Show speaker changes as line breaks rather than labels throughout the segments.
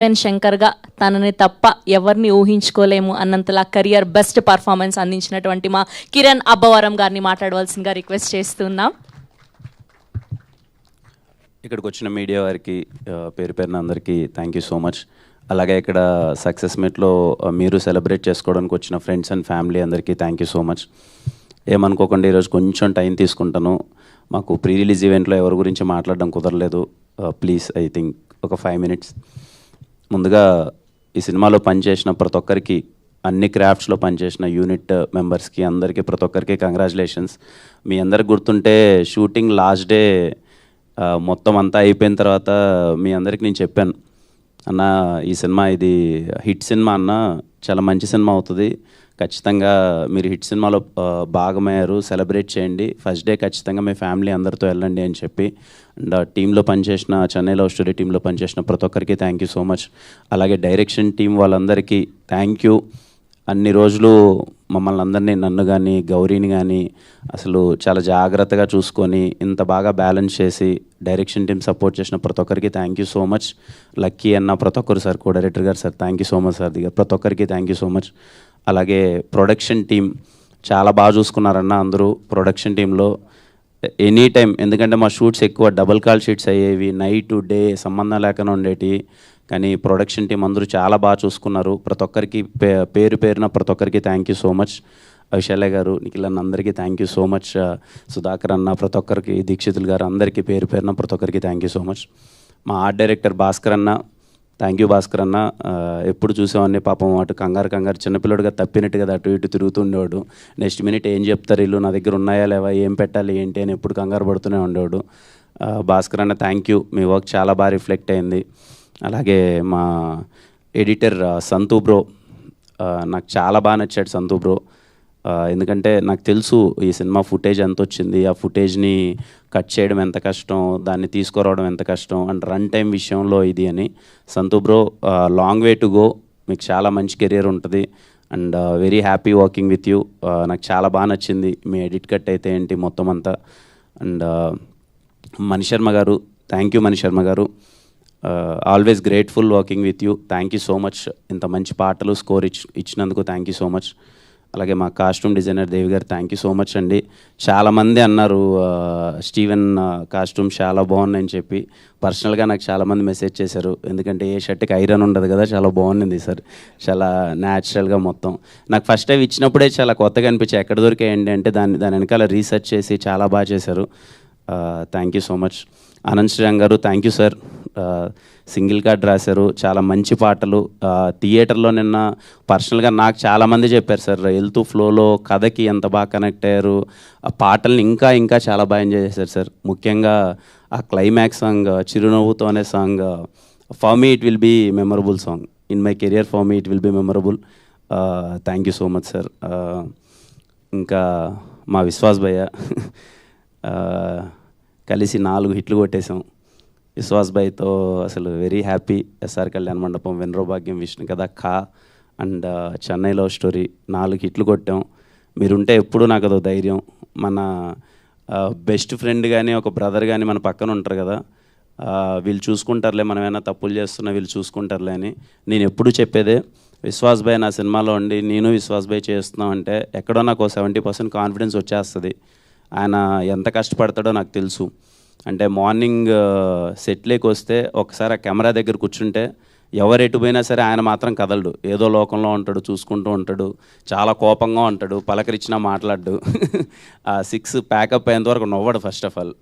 శంకర్గా తనని తప్ప ఎవరిని ఊహించుకోలేము అన్నంతలా కెరియర్ బెస్ట్ పర్ఫార్మెన్స్ అందించినటువంటి మా కిరణ్ అబ్బవరం గారిని మాట్లాడవలసిందిగా రిక్వెస్ట్ చేస్తున్నాం.
ఇక్కడికి వచ్చిన మీడియా వారికి పేరు పేరున అందరికీ థ్యాంక్ యూ సో మచ్. అలాగే ఇక్కడ సక్సెస్ మీట్లో మీరు సెలబ్రేట్ చేసుకోవడానికి వచ్చిన ఫ్రెండ్స్ అండ్ ఫ్యామిలీ అందరికీ థ్యాంక్ యూ సో మచ్. ఏమనుకోకుండా ఈరోజు కొంచెం టైం తీసుకుంటాను. మాకు ప్రీ రిలీజ్ ఈవెంట్లో ఎవరి గురించి మాట్లాడడం కుదరలేదు. ప్లీజ్ ఐ థింక్ ఒక 5 minutes. ముందుగా ఈ సినిమాలో పనిచేసిన ప్రతి ఒక్కరికి, అన్ని క్రాఫ్ట్స్లో పనిచేసిన యూనిట్ మెంబర్స్కి అందరికీ ప్రతి ఒక్కరికి కంగ్రాచులేషన్స్. మీ అందరికి గుర్తుంటే షూటింగ్ లాస్ట్ డే మొత్తం అంతా అయిపోయిన తర్వాత మీ అందరికి నేను చెప్పాను, అన్న ఈ సినిమా ఇది హిట్ సినిమా అన్న, చాలా మంచి సినిమా అవుతుంది, ఖచ్చితంగా మీరు హిట్ సినిమాలో భాగమయ్యారు, సెలబ్రేట్ చేయండి, ఫస్ట్ డే ఖచ్చితంగా మీ ఫ్యామిలీ అందరితో వెళ్ళండి అని చెప్పి. అండ్ టీంలో పనిచేసిన, చెన్నై లవ్ స్టోరీ టీంలో పనిచేసిన ప్రతి ఒక్కరికి థ్యాంక్ యూ సో మచ్. అలాగే డైరెక్షన్ టీం వాళ్ళందరికీ థ్యాంక్ యూ. అన్ని రోజులు మమ్మల్ని అందరినీ, నన్ను కానీ గౌరీని కానీ అసలు చాలా జాగ్రత్తగా చూసుకొని ఇంత బాగా బ్యాలెన్స్ చేసి డైరెక్షన్ టీం సపోర్ట్ చేసిన ప్రతి ఒక్కరికి thank you so much. Lucky అన్న ప్రతి ఒక్కరు సార్, కో డైరెక్టర్ గారు sir thank you so much sir, దిగా ప్రతి ఒక్కరికి థ్యాంక్ యూ సో మచ్. అలాగే ప్రొడక్షన్ టీం చాలా బాగా చూసుకున్నారన్న అందరూ ప్రొడక్షన్ టీంలో ఎనీ టైం. ఎందుకంటే మా షూట్స్ ఎక్కువ డబుల్ కాల్ షీట్స్ అయ్యేవి, నైట్ డే సంబంధం లేకుండా ఉండేవి, కానీ ప్రొడక్షన్ టీం అందరూ చాలా బాగా చూసుకున్నారు. ప్రతి ఒక్కరికి పేరు పేరున ప్రతి ఒక్కరికి థ్యాంక్ యూ సో మచ్. విశాల గారు, నిఖిల్ అన్న అందరికీ thank you so much. Sudhakar అన్న, ప్రతి ఒక్కరికి, దీక్షితులు గారు అందరికీ పేరు పేరున ప్రతి ఒక్కరికి థ్యాంక్ యూ సో మచ్. మా ఆర్ట్ డైరెక్టర్ భాస్కర్ అన్న, థ్యాంక్ యూ భాస్కర్ అన్న. ఎప్పుడు చూసేవాడిని పాపం అటు కంగారు చిన్నపిల్లడిగా తప్పినట్టుగా అటు ఇటు తిరుగుతుండేవాడు. నెక్స్ట్ మినిట్ ఏం చెప్తారు వీళ్ళు, నా దగ్గర ఉన్నాయా లేవా, ఏం పెట్టాలి ఏంటి అని ఎప్పుడు కంగారు పడుతూనే ఉండేవాడు. భాస్కర్ అన్న థ్యాంక్ యూ, మీ వర్క్ చాలా బాగా రిఫ్లెక్ట్ అయింది. అలాగే మా ఎడిటర్ సంతు బ్రో, నాకు చాలా బాగా నచ్చాడు సంతు బ్రో. ఎందుకంటే నాకు తెలుసు ఈ సినిమా ఫుటేజ్ ఎంత వచ్చింది, ఆ ఫుటేజ్ని కట్ చేయడం ఎంత కష్టం, దాన్ని తీసుకురావడం ఎంత కష్టం, అండ్ రన్ టైం విషయంలో ఇది అని. సంతు bro, long way to go, మీకు చాలా మంచి కెరియర్ ఉంటుంది and very happy working with you. నాకు చాలా బాగా నచ్చింది మీ ఎడిట్ కట్ అయితే ఏంటి మొత్తం అంతా. అండ్ మణిశర్మ గారు, థ్యాంక్ యూ మణిశర్మ గారు, always grateful working with you, thank you so much. ఇంత మంచి పాటలు స్కోర్ ఇచ్చినందుకు థ్యాంక్ యూ సో మచ్. అలాగే మా కాస్ట్యూమ్ డిజైనర్ దేవి గారు థ్యాంక్ యూ సో మచ్ అండి. చాలామంది అన్నారు స్టీవెన్ కాస్ట్యూమ్ చాలా బాగున్నాయని చెప్పి. పర్సనల్గా నాకు చాలామంది మెసేజ్ చేశారు, ఎందుకంటే ఏ షర్ట్కి ఐరన్ ఉండదు కదా, చాలా బాగుంది సార్, చాలా న్యాచురల్గా మొత్తం. నాకు ఫస్ట్ టైం ఇచ్చినప్పుడే చాలా కొత్తగా అనిపించాయి, ఎక్కడ దొరికాయండి అంటే దాని వెనకాల రీసెర్చ్ చేసి చాలా బాగా చేశారు. Thank you so much. Anand Sriram గారు thank you sir, single card రాశారు, చాలా మంచి పాటలు. థియేటర్లో నిన్న పర్సనల్గా నాకు చాలామంది చెప్పారు సార్, వెళ్తూ ఫ్లోలో కథకి ఎంత బాగా కనెక్ట్ అయ్యారు, ఆ పాటల్ని ఇంకా చాలా బాగా ఎంజాయ్ చేశారు సార్. ముఖ్యంగా ఆ క్లైమాక్స్ సాంగ్, చిరునవ్వుతో అనే song, for me it will be memorable song, in my career for me it will be memorable. Thank you so much sir. ఇంకా మా విశ్వాస్ భయ్య, కలిసి 4 హిట్లు కొట్టేసాం విశ్వాస్ భాయ్తో, అసలు వెరీ హ్యాపీ. ఎస్ఆర్ కళ్యాణ మండపం, వెన్రో భాగ్యం, విష్ణు కథ, ఖా అండ్ చెన్నై లవ్ స్టోరీ 4 హిట్లు కొట్టాం. మీరుంటే ఎప్పుడు నాకు అదో ధైర్యం. మన బెస్ట్ ఫ్రెండ్ కానీ ఒక బ్రదర్ కానీ మన పక్కన ఉంటారు కదా, వీళ్ళు చూసుకుంటారులే, మనం ఏమైనా తప్పులు చేస్తున్నా వీళ్ళు చూసుకుంటారులే అని నేను ఎప్పుడు చెప్పేదే. విశ్వాస్ భాయ్ నా సినిమాలో ఉండి నేను విశ్వాస్ భాయ్ చేస్తున్నాం అంటే ఎక్కడో నాకు 70% కాన్ఫిడెన్స్ వచ్చేస్తుంది. ఆయన ఎంత కష్టపడతాడో నాకు తెలుసు. అంటే మార్నింగ్ సెట్లోకి వస్తే ఒకసారి ఆ కెమెరా దగ్గర కూర్చుంటే ఎవరు ఎటు పోయినా సరే ఆయన మాత్రం కదలడు, ఏదో లోకంలో ఉంటాడు, చూసుకుంటూ ఉంటాడు, చాలా కోపంగా ఉంటాడు, పలకరించినా మాట్లాడు. ఆ 6 ప్యాకప్ అయ్యేంతవరకు నవ్వడు first of all.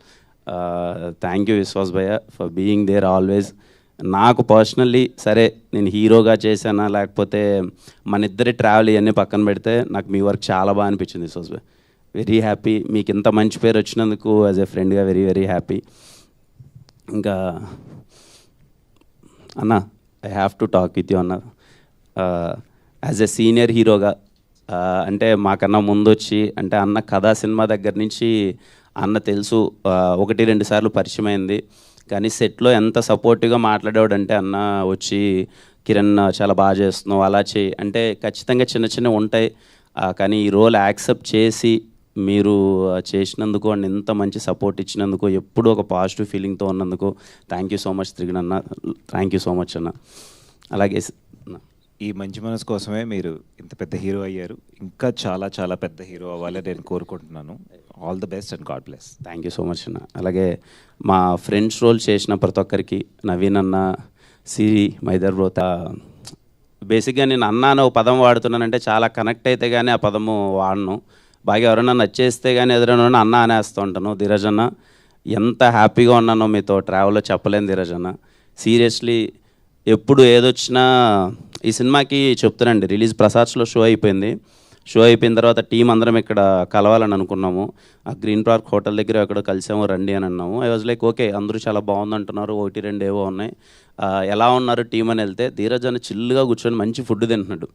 Thank you Vishwas భయ్య ఫర్ బీయింగ్ దేర్ ఆల్వేస్. నాకు పర్సనల్లీ సరే నేను హీరోగా చేశానా లేకపోతే మన ఇద్దరి ట్రావెల్ ఇవన్నీ పక్కన పెడితే నాకు మీ వర్క్ చాలా బాగా అనిపించింది విశ్వాస్ భయ్య. వెరీ హ్యాపీ, మీకు ఇంత మంచి పేరు వచ్చినందుకు యాజ్ ఏ ఫ్రెండ్గా వెరీ హ్యాపీ. ఇంకా అన్న, I have to talk with you అన్న. యాజ్ ఏ సీనియర్ హీరోగా, అంటే మాకన్నా ముందు వచ్చి, అంటే అన్న కథా సినిమా దగ్గర నుంచి అన్న తెలుసు, 1-2 సార్లు పరిచయం అయింది, కానీ సెట్లో ఎంత సపోర్టివ్గా మాట్లాడేవాడు అంటే అన్న వచ్చి కిరణ్ చాలా బాగా చేస్తున్నావు అలా చేయి అంటే, ఖచ్చితంగా చిన్న ఉంటాయి, కానీ ఈ రోల్ యాక్సెప్ట్ చేసి మీరు చేసినందుకు అండ్ ఎంత మంచి సపోర్ట్ ఇచ్చినందుకు, ఎప్పుడూ ఒక పాజిటివ్ ఫీలింగ్తో ఉన్నందుకు థ్యాంక్ యూ సో మచ్ త్రిగణ్ అన్న, థ్యాంక్ యూ సో మచ్ అన్న. అలాగే
ఈ మంచి మనసు కోసమే మీరు ఇంత పెద్ద హీరో అయ్యారు. ఇంకా చాలా చాలా పెద్ద హీరో అవ్వాలని నేను కోరుకుంటున్నాను. All the best and God bless.
Thank you so much అన్న. అలాగే మా ఫ్రెండ్స్ రోల్ చేసిన ప్రతి ఒక్కరికి, నవీన్ అన్న, సిరి, మైదర్ బ్రోత, బేసిక్గా నేను అన్న అనే ఒక పదం వాడుతున్నానంటే చాలా కనెక్ట్ అయితే కానీ ఆ పదము వాడను. బాగా ఎవరైనా నచ్చేస్తే కానీ ఎదురైనా అన్న అనేస్తూ ఉంటాను. ధీరజ్ అన్న, ఎంత హ్యాపీగా ఉన్నానో మీతో ట్రావెల్లో చెప్పలేను ధీరజ్ అన్న. సీరియస్లీ ఎప్పుడు ఏదొచ్చినా ఈ సినిమాకి చెప్తానండి, రిలీజ్ ప్రసాద్స్లో షో అయిపోయింది. షో అయిపోయిన తర్వాత టీం అందరం ఇక్కడ కలవాలని అనుకున్నాము. ఆ గ్రీన్ పార్క్ హోటల్ దగ్గర ఎక్కడో కలిసాము, రండి అని అన్నాము. ఐ వాజ్ లైక్ ఓకే, అందరూ చాలా బాగుంది అంటున్నారు, 1-2 ఏవో ఉన్నాయి, ఎలా ఉన్నారు టీం అని వెళ్తే ధీరజ్ అని చిల్లుగా కూర్చొని మంచి ఫుడ్ తింటున్నాడు.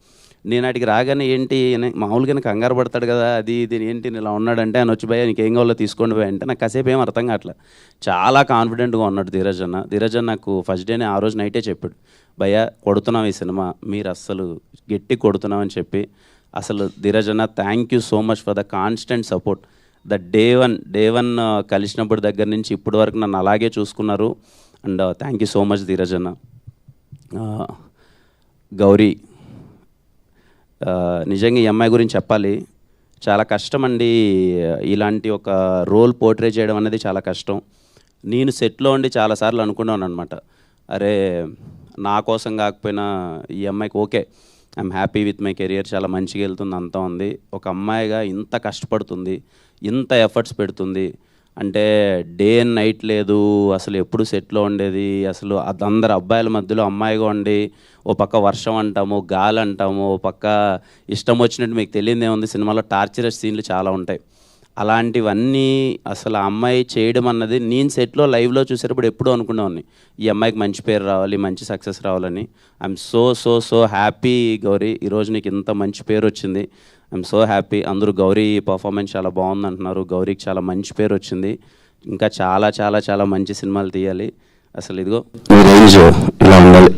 నేను అడిగి రాగానే ఏంటి మామూలుగానే కంగారు పడతాడు కదా, అది ఇది ఏంటి ఇలా ఉన్నాడంటే ఆయన వచ్చి భయ్యా నీకేం కావాలో తీసుకోండి భయ్య అంటే నాకు కాసేపు ఏం అర్థం కావట్లేదు. చాలా కాన్ఫిడెంట్గా ఉన్నాడు ధీరజ్ అన్న. ధీరజ్ అన్న నాకు ఫస్ట్ డేనే ఆ రోజు నైటే చెప్పాడు, భయ్యా కొడుతున్నాం ఈ సినిమా, మీరు అస్సలు గట్టి కొడుతున్నామని చెప్పి. అసలు ధీరజ్ అన్న thank you so much for the constant support. The day one కలిసినప్పుడు దగ్గర నుంచి ఇప్పటి వరకు నన్ను అలాగే చూసుకున్నారు. And thank you so much Dheeraj అన్న. గౌరీ, నిజంగా ఈ అమ్మాయి గురించి చెప్పాలి, చాలా కష్టం అండి. ఇలాంటి ఒక రోల్ పోర్ట్రే చేయడం అనేది చాలా కష్టం. నేను సెట్లో ఉండి చాలాసార్లు అనుకున్నాను అనమాట, అరే నా కోసం కాకపోయినా ఈ అమ్మాయికి okay, I'm happy with my career, చాలా మంచిగా వెళ్తుంది, అంతా ఉంది. ఒక అమ్మాయిగా ఇంత కష్టపడుతుంది, ఇంత ఎఫర్ట్స్ పెడుతుంది అంటే డే అండ్ నైట్ లేదు, అసలు ఎప్పుడు సెట్లో ఉండేది. అసలు అందరు అబ్బాయిల మధ్యలో అమ్మాయిగా ఉండి ఓ పక్క వర్షం అంటాము, గాలి అంటాము, ఓ పక్క ఇష్టం వచ్చినట్టు, మీకు తెలియదే ఉంది సినిమాలో టార్చరస్ సీన్లు చాలా ఉంటాయి. అలాంటివన్నీ అసలు ఆ అమ్మాయి చేయడం అన్నది నేను సెట్లో లైవ్లో చూసేటప్పుడు ఎప్పుడూ అనుకునేవాడిని, ఈ అమ్మాయికి మంచి పేరు రావాలి, మంచి సక్సెస్ రావాలని. ఐఎమ్ సో హ్యాపీ గౌరీ, ఈరోజు నీకు ఇంత మంచి పేరు వచ్చింది. I'm so happy. అందరూ గౌరీ పర్ఫార్మెన్స్ చాలా బాగుంది అంటున్నారు. గౌరీకి చాలా మంచి పేరు వచ్చింది. ఇంకా చాలా చాలా చాలా మంచి సినిమాలు తీయాలి. అసలు ఇదిగో రేంజ్ ఇలా ఉండాలి.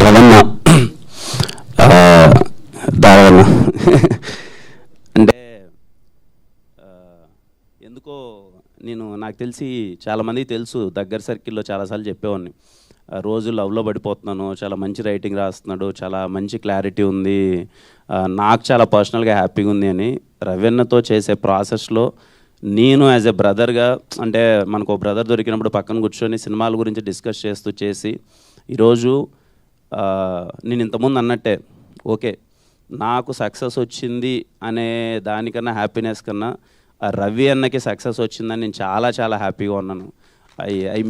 రవణ, దారవన్న అంటే ఎందుకో నాకు తెలిసి చాలామందికి తెలుసు, దగ్గర సర్కిల్లో చాలాసార్లు చెప్పేవాడిని, రోజు లవ్లో పడిపోతున్నాను, చాలా మంచి రైటింగ్ రాస్తున్నాడు, చాలా మంచి క్లారిటీ ఉంది, నాకు చాలా పర్సనల్గా హ్యాపీగా ఉంది అని. రవీన్నతో చేసే ప్రాసెస్లో నేను యాజ్ ఎ బ్రదర్గా, అంటే మనకు బ్రదర్ దొరికినప్పుడు పక్కన కూర్చొని సినిమాల గురించి డిస్కస్ చేసి ఈరోజు నేను ఇంతకుముందు అన్నట్టే ఓకే, నాకు సక్సెస్ వచ్చింది అనే దానికన్నా హ్యాపీనెస్ కన్నా రవి అన్నకి సక్సెస్ వచ్చిందని నేను చాలా చాలా హ్యాపీగా ఉన్నాను. I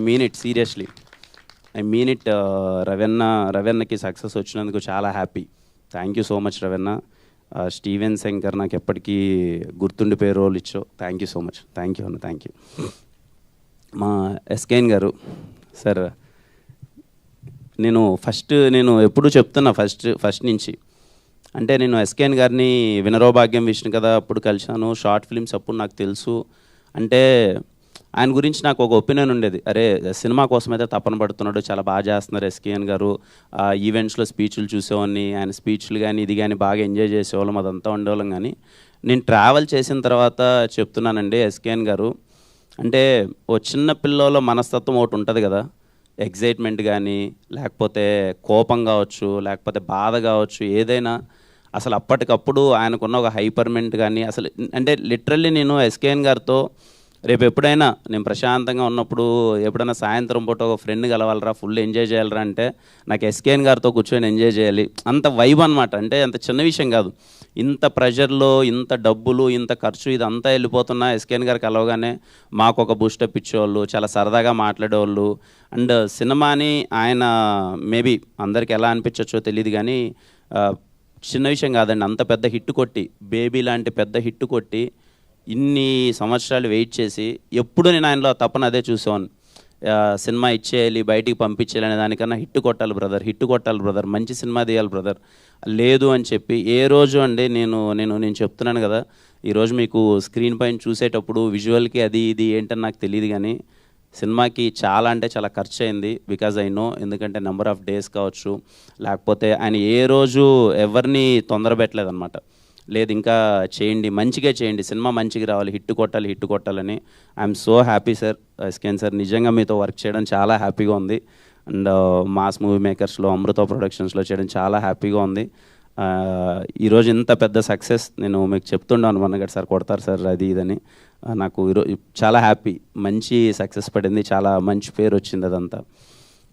mean it seriously, I mean it. రవన్నకి సక్సెస్ వచ్చినందుకు చాలా happy. Thank you so much Ravanna. Steven Shankar నాకు ఎప్పటికీ గుర్తుండిపోయే రోల్ ఇచ్చో. Thank you so much. Thank you అన్న, థ్యాంక్ యూ. మా ఎస్కేఎన్ గారు సార్, నేను ఎప్పుడూ చెప్తున్నా ఫస్ట్ నుంచి, అంటే నేను ఎస్కేఎన్ గారిని వినరో భాగ్యం విష్ణు కదా అప్పుడు కలిశాను, షార్ట్ ఫిల్మ్స్ అప్పుడు నాకు తెలుసు. అంటే ఆయన గురించి నాకు ఒక ఒపీనియన్ ఉండేది, అరే సినిమా కోసం అయితే తపన పడుతున్నాడు, చాలా బాగా చేస్తున్నారు ఎస్కేఎన్ గారు. ఈవెంట్స్లో స్పీచ్లు చూసేవాడిని, ఆయన స్పీచ్లు కానీ ఇది కానీ బాగా ఎంజాయ్ చేసేవాళ్ళం, అదంతా ఉండేవాళ్ళం. కానీ నేను ట్రావెల్ చేసిన తర్వాత చెప్తున్నానండి, ఎస్కేఎన్ గారు అంటే ఓ చిన్న పిల్లలో మనస్తత్వం ఒకటి ఉంటుంది కదా, ఎగ్జైట్మెంట్ కానీ లేకపోతే కోపం కావచ్చు, లేకపోతే బాధ కావచ్చు, ఏదైనా అసలు అప్పటికప్పుడు ఆయనకున్న ఒక హైపర్మెంట్ కానీ అసలు, అంటే లిటరల్లీ నేను ఎస్కేఎన్ గారితో రేపు ఎప్పుడైనా నేను ప్రశాంతంగా ఉన్నప్పుడు ఎప్పుడైనా సాయంత్రం పూట ఒక ఫ్రెండ్ కలవాలరా, ఫుల్ ఎంజాయ్ చేయాలరా అంటే నాకు ఎస్కేఎన్ గారితో కూర్చొని ఎంజాయ్ చేయాలి, అంత వైబ్ అనమాట. అంటే అంత చిన్న విషయం కాదు, ఇంత ప్రెషర్లో ఇంత డబ్బులు ఇంత ఖర్చు ఇదంతా వెళ్ళిపోతున్నా ఎస్కేఎన్ గారు కలవగానే మాకు ఒక బూస్టప్ ఇచ్చేవాళ్ళు, చాలా సరదాగా మాట్లాడేవాళ్ళు. అండ్ సినిమాని ఆయన మేబీ అందరికి ఎలా అనిపించవచ్చో తెలియదు కానీ చిన్న విషయం కాదండి, అంత పెద్ద హిట్ కొట్టి, బేబీ లాంటి పెద్ద హిట్ కొట్టి ఇన్ని సంవత్సరాలు వెయిట్ చేసి ఎప్పుడు నేను ఆయనలో తప్పని అదే చూసేవాను, సినిమా ఇచ్చేయాలి, బయటికి పంపించేయాలి అనే దానికన్నా హిట్ కొట్టాలి బ్రదర్, మంచి సినిమా తీయాలి బ్రదర్, లేదు అని చెప్పి ఏ రోజు అండి నేను చెప్తున్నాను కదా, ఈరోజు మీకు స్క్రీన్ పైన చూసేటప్పుడు విజువల్కి అది ఇది ఏంటని నాకు తెలియదు కానీ సినిమాకి చాలా అంటే చాలా ఖర్చు అయింది. బికాజ్ ఐ నో, ఎందుకంటే నెంబర్ ఆఫ్ డేస్ కావచ్చు, లేకపోతే ఆయన ఏ రోజు ఎవరిని తొందర పెట్టలేదన్నమాట. లేదు ఇంకా చేయండి, మంచిగా చేయండి, సినిమా మంచిగా రావాలి, హిట్ కొట్టాలని. I'm so happy sir. SKN sir, నిజంగా మీతో వర్క్ చేయడం చాలా హ్యాపీగా ఉంది. అండ్ మాస్ మూవీ మేకర్స్లో, అమృత ప్రొడక్షన్స్లో చేయడం చాలా హ్యాపీగా ఉంది. ఈరోజు ఇంత పెద్ద సక్సెస్ నేను మీకు చెప్తుండాను, మనగడ్ సార్ కొడతారు సార్ అది ఇదని. నాకు ఈరోజు చాలా హ్యాపీ, మంచి సక్సెస్ పడింది, చాలా మంచి పేరు వచ్చింది అదంతా.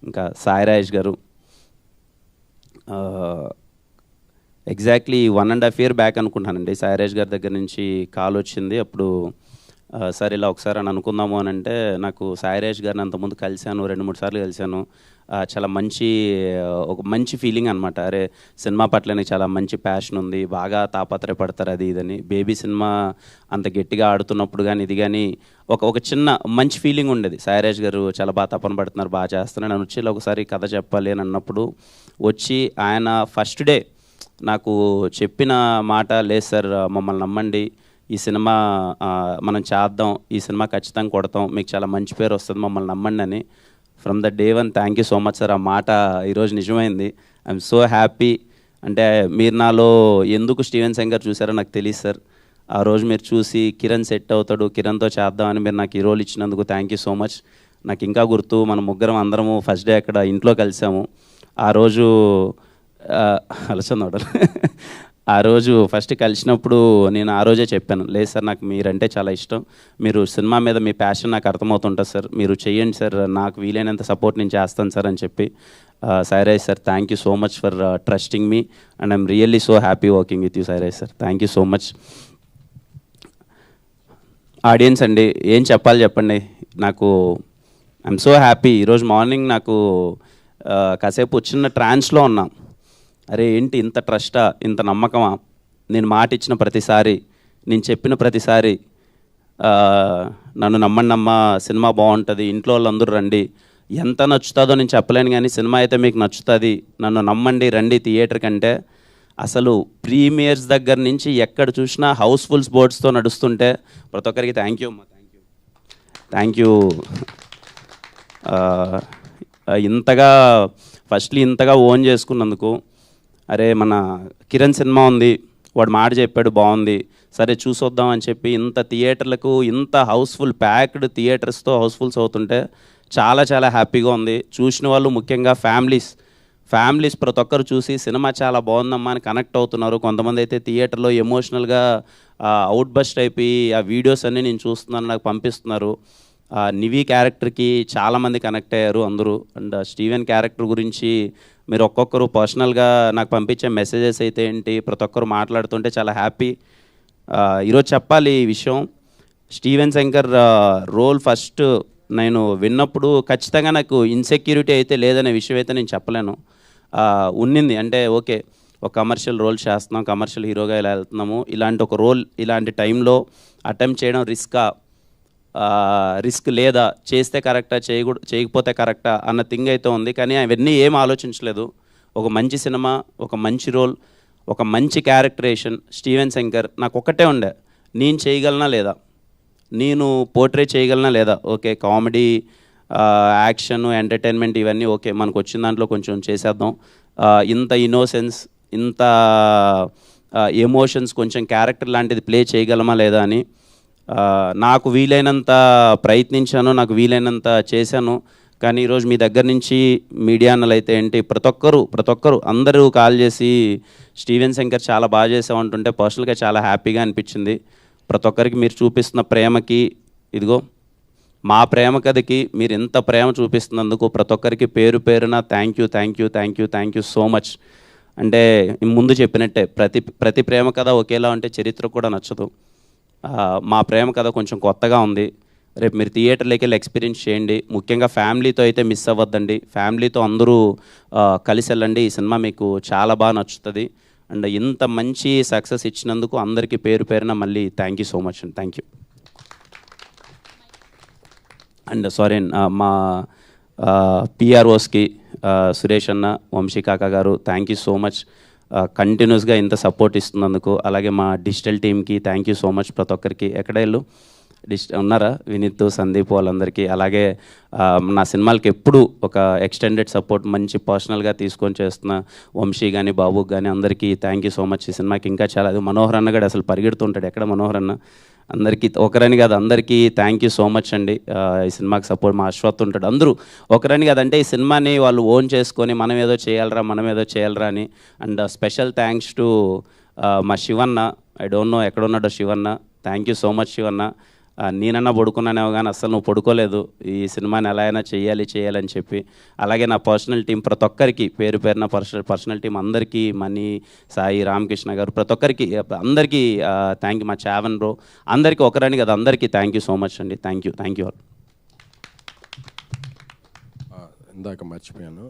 ఇంకా సాయి రాజేష్ గారు, ఎగ్జాక్ట్లీ 1.5 year బ్యాక్ అనుకుంటానండి, సాయి రాజేష్ గారి దగ్గర నుంచి కాల్ వచ్చింది. అప్పుడు సార్ ఇలా ఒకసారి అని అనుకుందాము అని అంటే, నాకు సాయి రాజేష్ గారిని అంతకుముందు కలిశాను, 2-3 సార్లు కలిశాను. చాలా ఒక మంచి ఫీలింగ్ అనమాట. అరే సినిమా పట్ల నాకు చాలా మంచి ప్యాషన్ ఉంది, బాగా తాపత్రయపడతారు అది ఇదని. బేబీ సినిమా అంత గట్టిగా ఆడుతున్నప్పుడు కానీ ఇది కానీ ఒక చిన్న మంచి ఫీలింగ్ ఉండేది. సాయిరాజ్ గారు చాలా బాగా తపన పడుతున్నారు, బాగా చేస్తున్నారు. నేను వచ్చి ఒకసారి కథ చెప్పాలి అని అన్నప్పుడు వచ్చి ఆయన ఫస్ట్ డే నాకు చెప్పిన మాట, లేదు సార్ మమ్మల్ని నమ్మండి, ఈ సినిమా మనం చేద్దాం, ఈ సినిమా ఖచ్చితంగా కొడతాం, మీకు చాలా మంచి పేరు వస్తుంది, మమ్మల్ని నమ్మండి అని. From the day one thank you so much sir. ఆ మాట ఈరోజు నిజమైంది. I'm so happy. అంటే మీరు నాలో ఎందుకు స్టీవెన్ శంకర్ చూసారో నాకు తెలియదు సార్. ఆ రోజు మీరు చూసి కిరణ్ సెట్ అవుతాడు, కిరణ్తో చేద్దామని మీరు నాకు ఈ రోల్ ఇచ్చినందుకు థ్యాంక్ యూ సో మచ్. నాకు ఇంకా గుర్తు, మన ముగ్గురం అందరము ఫస్ట్ డే అక్కడ ఇంట్లో కలిసాము. ఆ రోజు అలసందోడలు ఆ రోజు ఫస్ట్ కలిసినప్పుడు నేను ఆ రోజే చెప్పాను, లేదు సార్ నాకు మీరంటే చాలా ఇష్టం, మీరు సినిమా మీద మీ ప్యాషన్ నాకు అర్థమవుతుంటుంది సార్, మీరు చేయండి సార్, నాకు వీలైనంత సపోర్ట్ నేను చేస్తాను సార్ అని చెప్పి. Sairaj sir, thank you so much for trusting me and I'm really so happy working with you Sairaj sir. Thank you so much. Audience అండి, ఏం చెప్పాలి చెప్పండి. నాకు ఐఎమ్ సో హ్యాపీ. ఈరోజు మార్నింగ్ నాకు కాసేపు చిన్న ట్రాన్స్లో ఉన్నాం. అరే ఏంటి ఇంత ట్రస్టా, ఇంత నమ్మకమా, నేను మాట ఇచ్చిన ప్రతిసారి, నేను చెప్పిన ప్రతిసారి నన్ను నమ్మా, సినిమా బాగుంటుంది, ఇంట్లో వాళ్ళందరూ రండి, ఎంత నచ్చుతుందో నేను చెప్పలేను కానీ సినిమా అయితే మీకు నచ్చుతుంది, నన్ను నమ్మండి, రండి థియేటర్ కంటే. అసలు ప్రీమియర్స్ దగ్గర నుంచి ఎక్కడ చూసినా హౌస్ఫుల్స్ బోర్డ్స్తో నడుస్తుంటే ప్రతి ఒక్కరికి థ్యాంక్ యూ అమ్మా, థ్యాంక్ యూ. ఇంతగా ఓన్ చేసుకున్నందుకు. అరే మన కిరణ్ సినిమా ఉంది, వాడు మాట చెప్పాడు బాగుంది, సరే చూసొద్దాం అని చెప్పి ఇంత థియేటర్లకు, ఇంత హౌస్ఫుల్ ప్యాక్డ్ థియేటర్స్తో హౌస్ఫుల్స్ అవుతుంటే చాలా చాలా హ్యాపీగా ఉంది. చూసిన వాళ్ళు ముఖ్యంగా ఫ్యామిలీస్ ప్రతి ఒక్కరు చూసి సినిమా చాలా బాగుందమ్మా అని కనెక్ట్ అవుతున్నారు. కొంతమంది అయితే థియేటర్లో ఎమోషనల్గా అవుట్ బస్ట్ అయిపోయి ఆ వీడియోస్ అన్నీ నేను చూస్తున్నాను నాకు పంపిస్తున్నారు. నివీ క్యారెక్టర్కి చాలామంది కనెక్ట్ అయ్యారు అందరూ. అండ్ స్టీవెన్ క్యారెక్టర్ గురించి మీరు ఒక్కొక్కరు పర్సనల్గా నాకు పంపించే మెసేజెస్ అయితే ఏంటి, ప్రతి ఒక్కరు మాట్లాడుతుంటే చాలా హ్యాపీ. ఈరోజు చెప్పాలి ఈ విషయం, స్టీవెన్ శంకర్ రోల్ ఫస్ట్ నేను విన్నప్పుడు ఖచ్చితంగా నాకు ఇన్సెక్యూరిటీ అయితే లేదనే విషయం అయితే నేను చెప్పలేను. ఉన్నింది అంటే ఓకే, ఒక కమర్షియల్ రోల్ చేస్తున్నాం, కమర్షియల్ హీరోగా ఇలా వెళ్తున్నాము, ఇలాంటి ఒక రోల్ ఇలాంటి టైంలో అటెంప్ట్ చేయడం రిస్క్ లేదా, చేస్తే కరెక్టా, చేయకపోతే కరెక్టా అన్న థింగ్ అయితే ఉంది. కానీ అవన్నీ ఏం ఆలోచించలేదు. ఒక మంచి సినిమా, ఒక మంచి రోల్, ఒక మంచి క్యారెక్టరేషన్, స్టీవెన్ శంకర్ నాకు ఒక్కటే ఉండే, నేను చేయగలనా లేదా, నేను పోర్ట్రే చేయగలనా లేదా. ఓకే కామెడీ, యాక్షన్, ఎంటర్టైన్మెంట్ ఇవన్నీ ఓకే, మనకు వచ్చిన దాంట్లో కొంచెం చేసేద్దాం. ఇంత ఇన్నోసెన్స్, ఇంత ఎమోషన్స్, కొంచెం క్యారెక్టర్ లాంటిది ప్లే చేయగలమా లేదా అని నాకు వీలైనంత ప్రయత్నించాను, నాకు వీలైనంత చేశాను. కానీ ఈరోజు మీ దగ్గర నుంచి మీడియా అన్నలు అయితే ఏంటి, ప్రతి ఒక్కరు అందరూ కాల్ చేసి స్టీవెన్ శంకర్ చాలా బాగా చేసామంటుంటే పర్సనల్గా చాలా హ్యాపీగా అనిపించింది. ప్రతి ఒక్కరికి మీరు చూపిస్తున్న ప్రేమకి, ఇదిగో మా ప్రేమ కథకి మీరు ఎంత ప్రేమ చూపిస్తున్నందుకు ప్రతి ఒక్కరికి పేరు పేరున థ్యాంక్ యూ సో మచ్. అంటే ముందు చెప్పినట్టే ప్రతి ప్రేమ కథ ఒకేలా ఉంటే చరిత్ర కూడా నచ్చదు. మా ప్రేమ కథ కొంచెం కొత్తగా ఉంది. రేపు మీరు థియేటర్లోకి వెళ్ళి ఎక్స్పీరియన్స్ చేయండి. ముఖ్యంగా ఫ్యామిలీతో అయితే మిస్ అవ్వద్దండి, ఫ్యామిలీతో అందరూ కలిసి వెళ్ళండి. ఈ సినిమా మీకు చాలా బాగా నచ్చుతుంది. అండ్ ఇంత మంచి సక్సెస్ ఇచ్చినందుకు అందరికీ పేరు పేరున మళ్ళీ థ్యాంక్ యూ సో మచ్ అండి. Thank you. అండ్ సారీ మా పిఆర్ఓస్కి సురేష్ అన్న, వంశీ కాకా గారు థ్యాంక్ యూ సో మచ్, కంటిన్యూస్గా ఇంత సపోర్ట్ ఇస్తున్నందుకు. అలాగే మా డిజిటల్ టీమ్కి థ్యాంక్ యూ సో మచ్. ప్రతి ఒక్కరికి ఎక్కడ వెళ్ళు ఉన్నారా వినీత్, సందీప్ వాళ్ళందరికీ. అలాగే నా సినిమాలకి ఎప్పుడు ఒక ఎక్స్టెండెడ్ సపోర్ట్ మంచి పర్సనల్గా తీసుకొని చేస్తున్న వంశీ కానీ బాబుకి కానీ అందరికీ థ్యాంక్ యూ సో మచ్. ఈ సినిమాకి ఇంకా చాలా అది మనోహర్ అన్న కూడా అసలు పరిగెడుతుంటాడు, ఎక్కడ మనోహర్ అన్న. అందరికీ ఒకరని కాదు అందరికీ థ్యాంక్ యూ సో మచ్ అండి. ఈ సినిమాకి సపోర్ట్ మా అశ్వత్ ఉంటాడు. అందరూ ఒకరని కాదంటే ఈ సినిమాని వాళ్ళు ఓన్ చేసుకొని మనం ఏదో చేయాలరా అని. అండ్ స్పెషల్ థ్యాంక్స్ టు మా శివన్న. ఐ డోంట్ నో ఎక్కడున్నాడో Shivanna. Thank you so much Shivanna. నేనన్నా పడుకున్నానేమో కానీ అసలు నువ్వు పడుకోలేదు, ఈ సినిమాని ఎలా అయినా చేయాలని చెప్పి. అలాగే నా పర్సనల్ టీం ప్రతి ఒక్కరికి పేరు పేరున పర్సనల్ టీం అందరికీ, మనీ, సాయి, రామకృష్ణ గారు, ప్రతి ఒక్కరికి అందరికీ థ్యాంక్ యూ. మా చావన్ బ్రో అందరికీ ఒకరని కదా అందరికీ థ్యాంక్ యూ సో మచ్ అండి. Thank you all.
ఇందాక మర్చిపోయాను,